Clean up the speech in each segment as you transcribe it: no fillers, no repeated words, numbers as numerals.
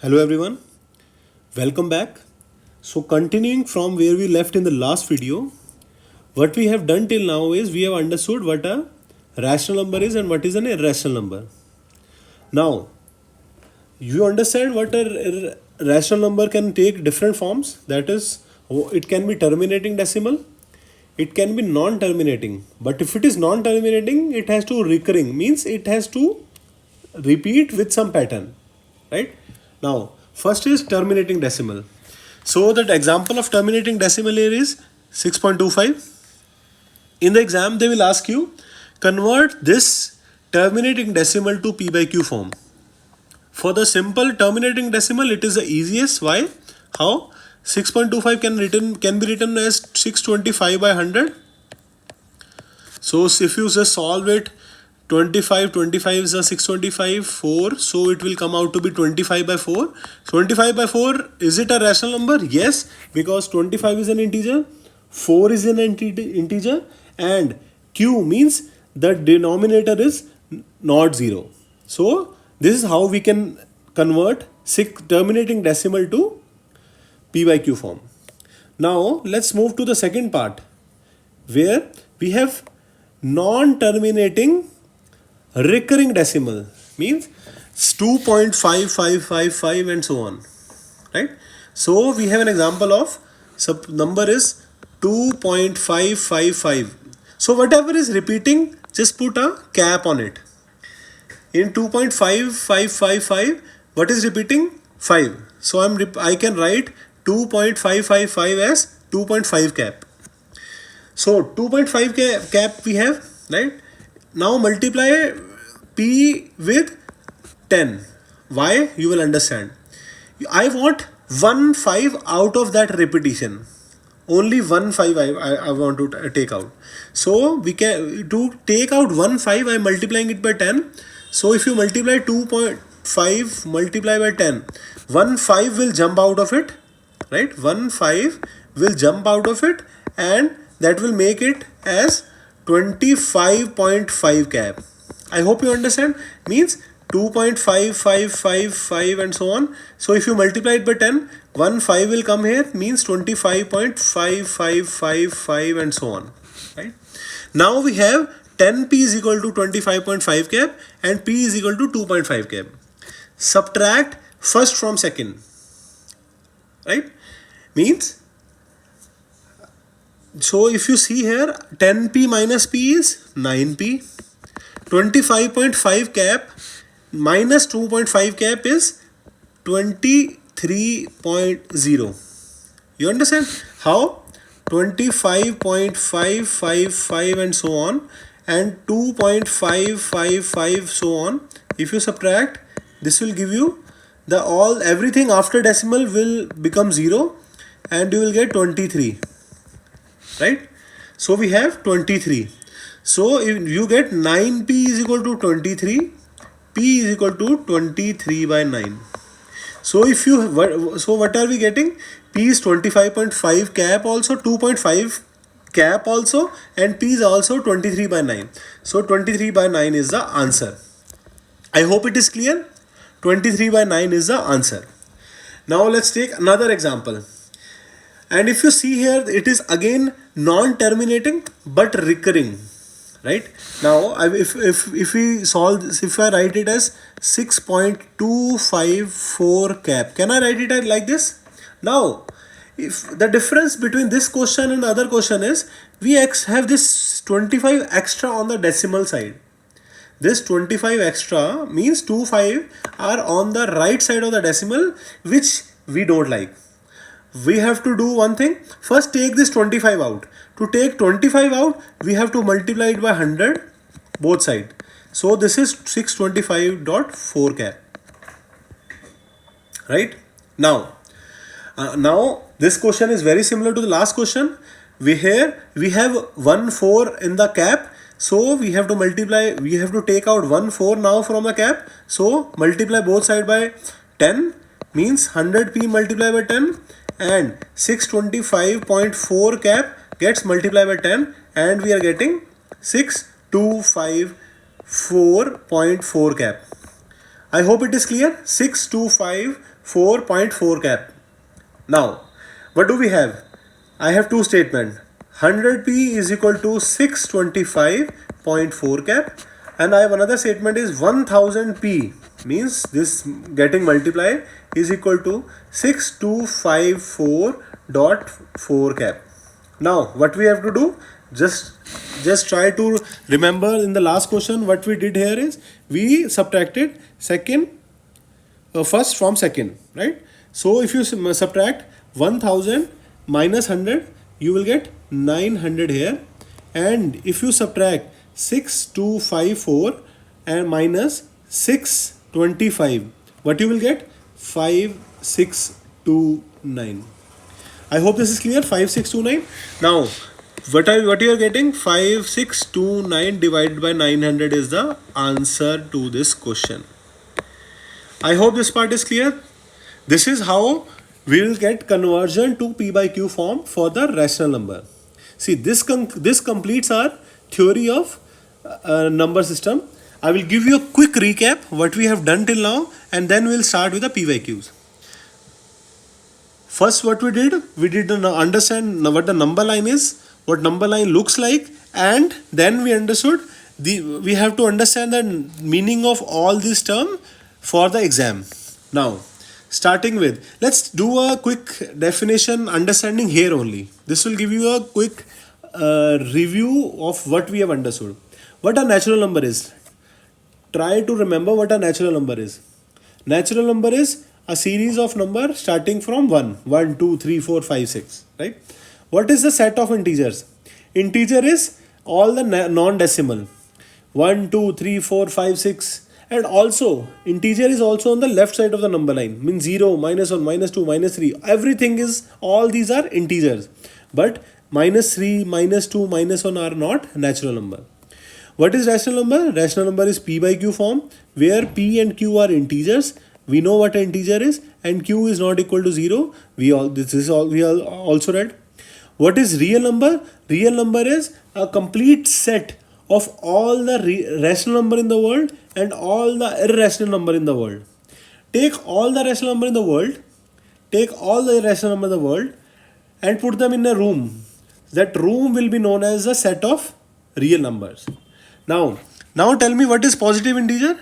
Hello everyone, welcome back. So continuing from where we left in the last video, what we have done till now is we have understood what a rational number is and what is an irrational number. Now, you understand what a rational number can take different forms. That is, it can be terminating decimal, it can be non-terminating. But if it is non-terminating, it has to recurring, means it has to repeat with some pattern, right? Now first is terminating decimal. So that example of terminating decimal here is 6.25. In the exam they will ask you convert this terminating decimal to p by q form. For the simple terminating decimal it is the easiest. Why? How? 6.25 can be written as 625 by 100. So if you just solve it, 25 is a 625, 4, so it will come out to be 25 by 4. 25 by 4, is it a rational number? Yes, because 25 is an integer, 4 is an integer, and q means the denominator is not 0. So this is how we can convert terminating decimal to p by q form. Now let's move to the second part where we have non-terminating recurring decimal, means 2.5555 and so on, right? So we have an example of number is 2.555. so whatever is repeating, just put a cap on it. In 2.5555, what is repeating? 5. So I can write 2.555 as 2.5 cap. So 2.5 cap we have, right? Now multiply p with 10. Why? You will understand. I want 1 5 out of that repetition. Only 1 5 I want to take out. So we can, to take out 1 5, I am multiplying it by 10. So if you multiply 2.5 multiply by 10, 1 5 will jump out of it, right? 1 5 will jump out of it, and that will make it as 25.5 cap. I hope you understand. Means 2.5555 and so on. So if you multiply it by 10, 1 5 will come here, means 25.5555 and so on, right? Now we have 10p is equal to 25.5 cap and p is equal to 2.5 cap. Subtract first from second, right? Means, so if you see here, 10p minus p is 9p. 25.5 cap minus 2.5 cap is 23.0. You understand how? 25.555 and so on, and 2.555 so on. If you subtract, this will give you the everything after decimal will become 0, and you will get 23. Right? So we have 23. So if you get 9p is equal to 23, p is equal to 23 by 9. So if you, so what are we getting? P is 25.5 cap also, 2.5 cap also, and p is also 23 by 9. So 23 by 9 is the answer. I hope it is clear. 23 by 9 is the answer. Now let's take another example. And if you see here, it is again non-terminating but recurring, right? Now if we solve this, if I write it as 6.254 cap, can I write it like this? Now if the difference between this question and the other question is, we have this 25 extra on the decimal side. This 25 extra means 25 are on the right side of the decimal, which we don't like. We have to do one thing. First take this 25 out. To take 25 out, we have to multiply it by 100 both sides. So this is 625.4 cap, right? Now this question is very similar to the last question. We have 1 4 in the cap, so we have to multiply, we have to take out 1 4 now from the cap. So multiply both sides by 10, means 100p multiplied by 10, and 625.4 cap gets multiplied by 10, and we are getting 6254.4 cap. I hope it is clear. 6254 4.4 cap. Now, what do we have? I have two statements. 100p is equal to 625.4 cap, and I have another statement is 1000p means this getting multiplied is equal to 6254.4 cap. Now what we have to do, just try to remember in the last question what we did here is we subtracted first from second, right? So if you subtract 1000 minus 100, you will get 900 here, and if you subtract 6254 and minus 625, what you will get? 5629. I hope this is clear. 5629. Now what you are getting? 5629 divided by 900 is the answer to this question. I hope this part is clear. This is how we will get conversion to P by Q form for the rational number. See, this completes our theory of number system. I will give you a quick recap what we have done till now, and then we'll start with the P by Qs. First, what we did understand what the number line is, what number line looks like, and then we understood we have to understand the meaning of all these terms for the exam. Now, starting with, let's do a quick definition understanding here only. This will give you a quick review of what we have understood. What a natural number is. Try to remember what a natural number is. Natural number is a series of numbers starting from 1, 2, 3, 4, 5, 6, right? What is the set of integers? Integer is all the non-decimal. 1, 2, 3, 4, 5, 6. And also, integer is also on the left side of the number line. Means 0, minus 1, minus 2, minus 3. Everything is, all these are integers. But minus 3, minus 2, minus 1 are not natural number. What is rational number? Rational number is P by Q form, where P and Q are integers. We know what an integer is, and Q is not equal to 0. We also read. What is real number? Real number is a complete set of all the rational number in the world and all the irrational number in the world. Take all the rational number in the world, and put them in a room. That room will be known as a set of real numbers. Now tell me, what is positive integer?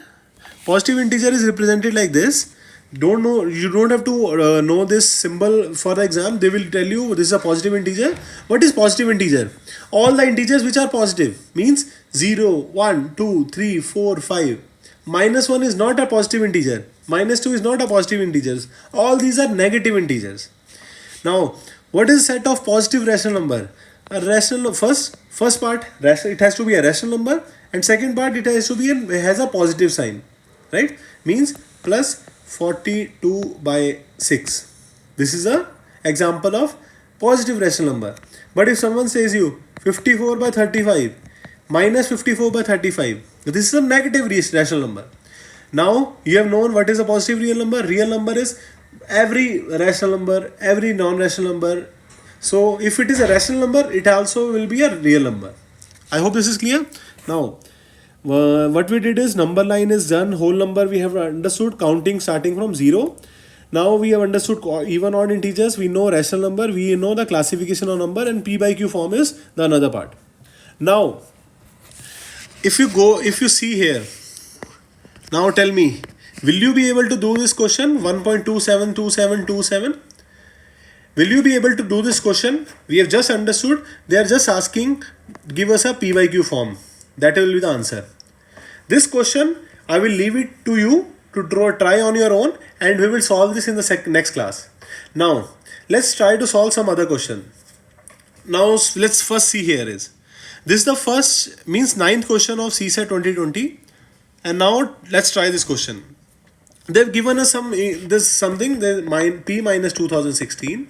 Positive integer is represented like this. You don't have to know this symbol for the exam. They will tell you this is a positive integer. What is positive integer? All the integers which are positive means 0, 1, 2, 3, 4, 5. Minus 1 is not a positive integer. Minus 2 is not a positive integer. All these are negative integers. Now, what is a set of positive rational number? A rational first part, it has to be a rational number, and second part, it has a positive sign, right? Means plus 42 by 6. This is a example of positive rational number. But if someone says you 54 by 35 minus 54 by 35, this is a negative rational number. Now you have known what is a positive real number. Real number is every rational number, every non-rational number. So if it is a rational number, it also will be a real number. I hope this is clear. Now what we did is number line is done, whole number we have understood, counting starting from 0. Now we have understood even odd integers, we know rational number, we know the classification of number, and P by Q form is the another part. Now if you see here, now tell me, will you be able to do this question 1.272727? Will you be able to do this question? We have just understood, they are just asking, give us a P by Q form. That will be the answer. This question, I will leave it to you to try on your own, and we will solve this in the next class. Now, let's try to solve some other question. Now, let's first see here is. This is the first, means 9th question of CSAT 2020. And now, let's try this question. They've given us something, P minus 2016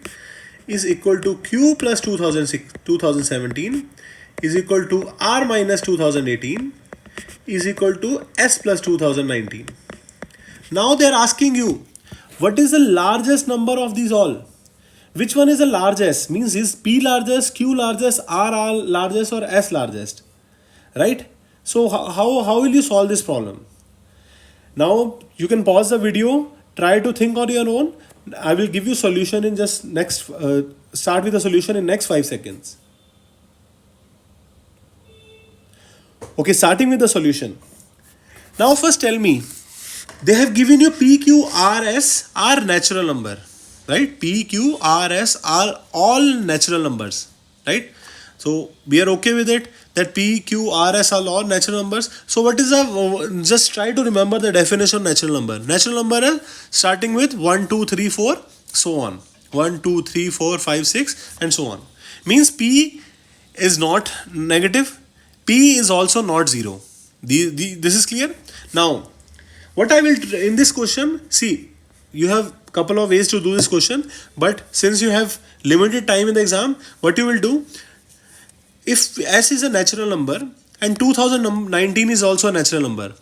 is equal to Q plus 2017 is equal to R minus 2018 is equal to S plus 2019. Now they are asking you, what is the largest number of these all? Which one is the largest? Means is P largest, Q largest, R largest, or S largest? Right? So how will you solve this problem? Now you can pause the video, try to think on your own. I will give you solution in just next, start with the solution in next 5 seconds. Okay, starting with the solution. Now first tell me, they have given you P, Q, R, S are natural number, right? P, Q, R, S are all natural numbers, right? So we are okay with it that P, Q, R, S are all natural numbers. So what is the, just try to remember the definition of natural number. Natural number is starting with 1, 2, 3, 4, so on. 1, 2, 3, 4, 5, 6 and so on. Means P is not negative. P is also not 0. This is clear? Now, what I will, in this question, see, you have couple of ways to do this question, but since you have limited time in the exam, what you will do, if S is a natural number and 2019 is also a natural number,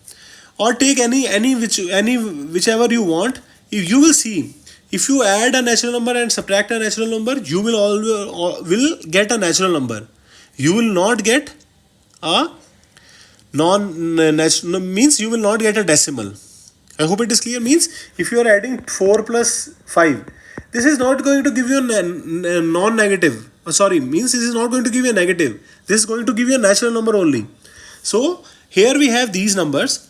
or take whichever you want, if you will see, if you add a natural number and subtract a natural number, you will will get a natural number. You will not get a non-natural, means you will not get a decimal. I hope it is clear. Means if you are adding 4 plus 5, this is not going to give you a non-negative. Means this is not going to give you a negative. This is going to give you a natural number only. So here we have these numbers.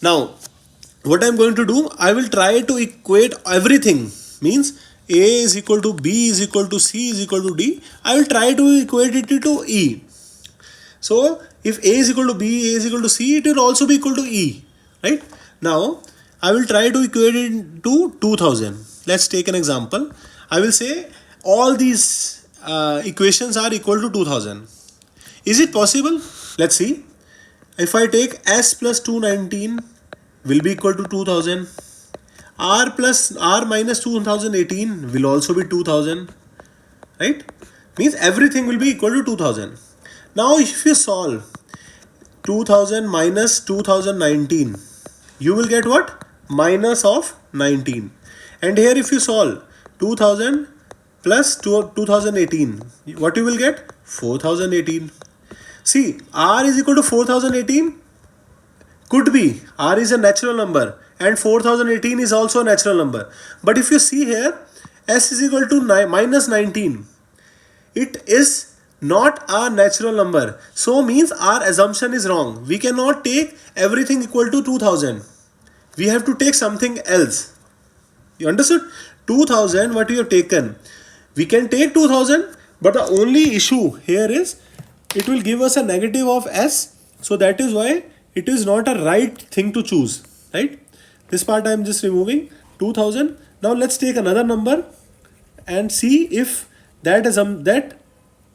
Now what I am going to do, I will try to equate everything. Means A is equal to B is equal to C is equal to D. I will try to equate it to E. So if A is equal to B, A is equal to C, it will also be equal to E. Right? Now I will try to equate it to 2000. Let's take an example. I will say all these equations are equal to 2000. Is it possible? Let's see. If I take S plus 219 will be equal to 2000. R plus R minus 2018 will also be 2000. Right? Means everything will be equal to 2000. Now if you solve 2000 minus 2019, you will get what? Minus of 19. And here if you solve 2000 plus 2018, what you will get? 4018. See, R is equal to 4018. Could be. R is a natural number and 4018 is also a natural number. But if you see here, S is equal to minus 19. It is not a natural number. So means our assumption is wrong. We cannot take everything equal to 2000. We have to take something else. You understood? 2000 what we have taken. We can take 2000, but the only issue here is it will give us a negative of S. So that is why it is not a right thing to choose. Right? This part I am just removing 2000. Now let's take another number and see if that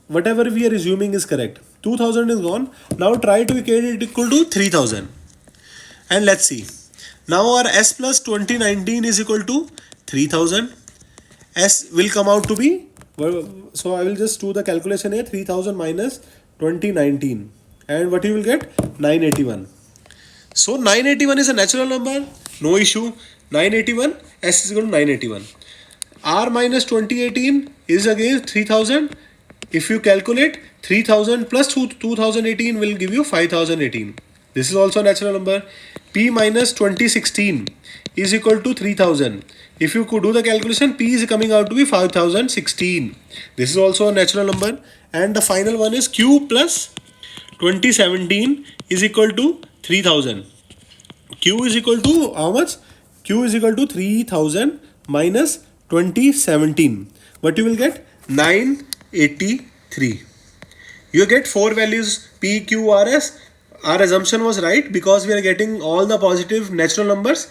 whatever we are assuming is correct. 2000 is gone. Now try to equate it equal to 3000. And let's see. Now our S plus 2019 is equal to 3000. S will come out to be, so I will just do the calculation here, 3000 minus 2019. And what you will get? 981. So 981 is a natural number. No issue. 981. S is equal to 981. R minus 2018 is again 3000. If you calculate 3000 plus 2018 will give you 5018. This is also a natural number. P minus 2016 is equal to 3000. If you could do the calculation, P is coming out to be 5016. This is also a natural number. And the final one is Q plus 2017 is equal to 3000. Q is equal to how much? Q is equal to 3000 minus 2017. What you will get? 983. You get 4 values P, Q, R, S. Our assumption was right because we are getting all the positive natural numbers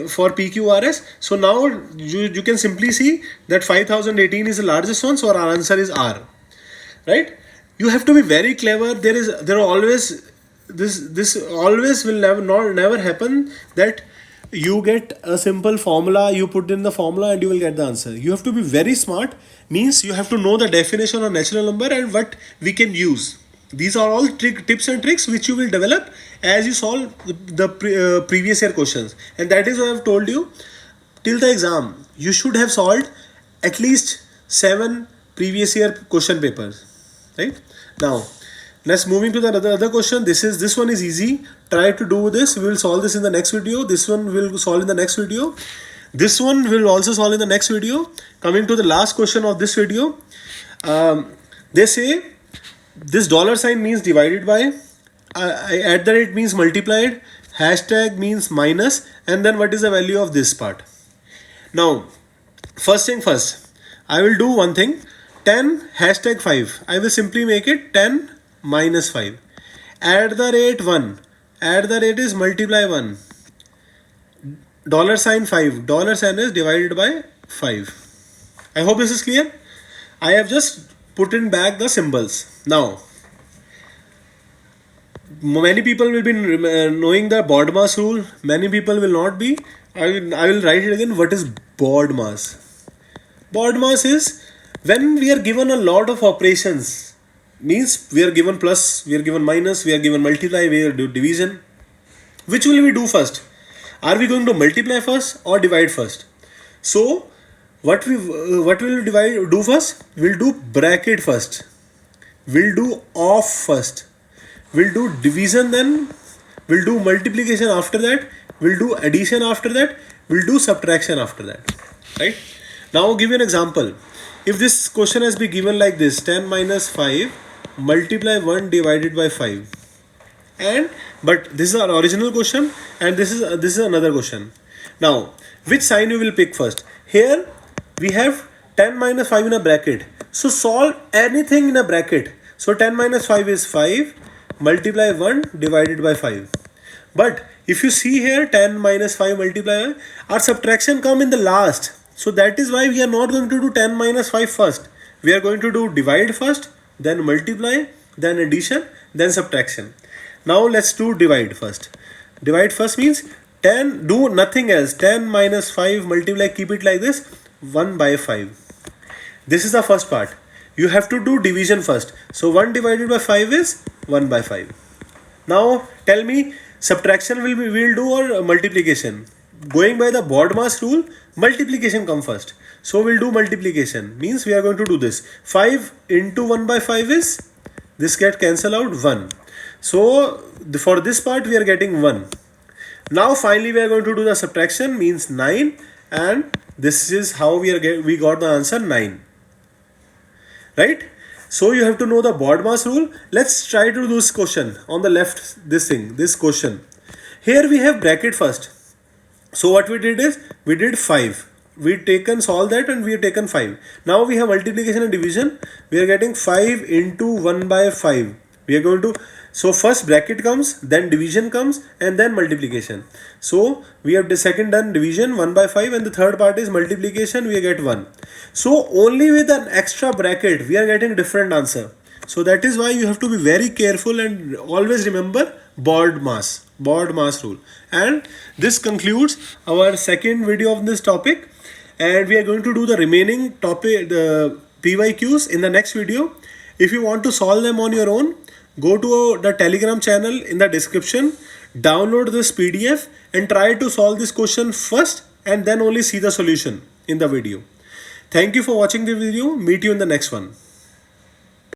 for P, Q, R, S. So now you can simply see that 5018 is the largest one. So our answer is R. Right? You have to be very clever. There are always this always will never happen that you get a simple formula, you put in the formula and you will get the answer. You have to be very smart. Means you have to know the definition of natural number and what we can use. These are all tips and tricks which you will develop as you solve the previous year questions. And that is what I have told you. Till the exam, you should have solved at least 7 previous year question papers. Right? Now, let's moving to the other question. This one is easy. Try to do this. We will solve this in the next video. This one we will solve in the next video. This one will also solve in the next video. Coming to the last question of this video, they say this dollar sign means divided by, at the rate means multiplied, hashtag means minus, and then what is the value of this part. Now, first thing first, I will do one thing. 10 hashtag 5, I will simply make it 10 minus 5. At the rate 1, at the rate is multiply 1. Dollar sign 5, dollar sign is divided by 5. I hope this is clear. I have just put in back the symbols. Now, many people will be knowing the BODMAS rule, many people will not be. I will write it again. What is BODMAS? BODMAS is when we are given a lot of operations, means we are given plus, we are given minus, we are given multiply, we are do division. Which will we do first? Are we going to multiply first or divide first? So what will we do first? We'll do bracket first. We'll do off first. We'll do division, then we'll do multiplication after that. We'll do addition after that. We'll do subtraction after that. Right? Now I'll give you an example. If this question has been given like this, 10 minus 5 multiply 1 divided by 5. But this is our original question and this is another question. Now, which sign you will pick first? Here we have 10 minus 5 in a bracket. So solve anything in a bracket. So 10 minus 5 is 5, multiply 1 divided by 5. But if you see here 10 minus 5 multiply, our subtraction come in the last. So that is why we are not going to do 10 minus 5 first. We are going to do divide first, then multiply, then addition, then subtraction. Now let's do divide first. Divide first means 10, do nothing else. 10 minus 5 multiply, keep it like this, 1 by 5. This is the first part. You have to do division first. So 1 divided by 5 is 1 by 5. Now tell me, subtraction we'll do or multiplication? Going by the BODMAS rule, multiplication come first. So we'll do multiplication. Means we are going to do this. 5 into 1 by 5 is, this get cancel out 1. So for this part we are getting 1. Now finally we are going to do the subtraction, means 9, and this is how we got the answer 9. Right? So you have to know the BODMAS rule. Let's try to do this question on the left, this question. Here we have bracket first. So what we did is, we did 5. We taken solve that and we have taken 5. Now we have multiplication and division. We are getting 5 into 1 by 5. We are going to, so first bracket comes, then division comes, and then multiplication. So we have the second done division 1 by 5, and the third part is multiplication, we get 1. So only with an extra bracket we are getting different answer. So that is why you have to be very careful and always remember BODMAS rule. And this concludes our second video of this topic, and we are going to do the remaining topic, the PYQs, in the next video. If you want to solve them on your own, go to the Telegram channel in the description, download this PDF and try to solve this question first and then only see the solution in the video. Thank you for watching the video. Meet you in the next one.